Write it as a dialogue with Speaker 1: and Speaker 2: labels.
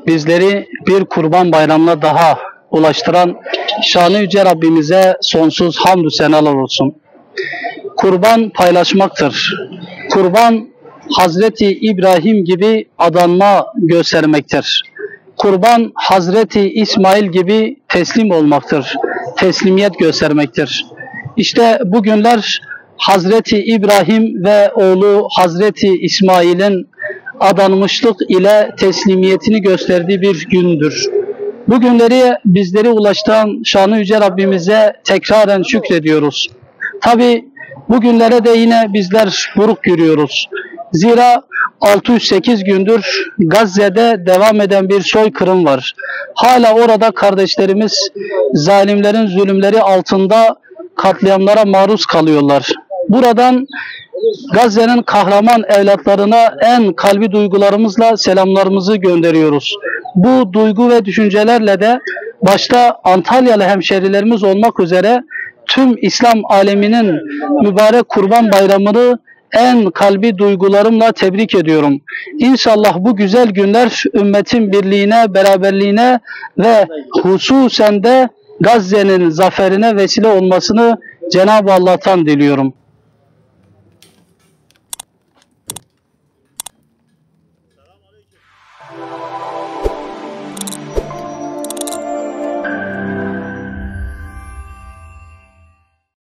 Speaker 1: Bizleri bir Kurban Bayramı'na daha ulaştıran şanı yüce Rabbimize sonsuz hamdü senalar olsun. Kurban paylaşmaktır. Kurban Hazreti İbrahim gibi adanma göstermektir. Kurban Hazreti İsmail gibi teslim olmaktır. Teslimiyet göstermektir. İşte bugünler Hazreti İbrahim ve oğlu Hazreti İsmail'in adanmışlık ile teslimiyetini gösterdiği bir gündür. Bu günleri bizleri ulaştıran şanı yüce Rabbimize tekraren şükrediyoruz. Tabi bu günlere de yine bizler buruk görüyoruz. Zira 608 gündür Gazze'de devam eden bir soykırım var. Hala orada kardeşlerimiz zalimlerin zulümleri altında katliamlara maruz kalıyorlar. Buradan Gazze'nin kahraman evlatlarına en kalbi duygularımızla selamlarımızı gönderiyoruz. Bu duygu ve düşüncelerle de başta Antalyalı hemşerilerimiz olmak üzere tüm İslam aleminin mübarek Kurban Bayramı'nı en kalbi duygularımla tebrik ediyorum. İnşallah bu güzel günler ümmetin birliğine, beraberliğine ve hususen de Gazze'nin zaferine vesile olmasını Cenab-ı Allah'tan diliyorum.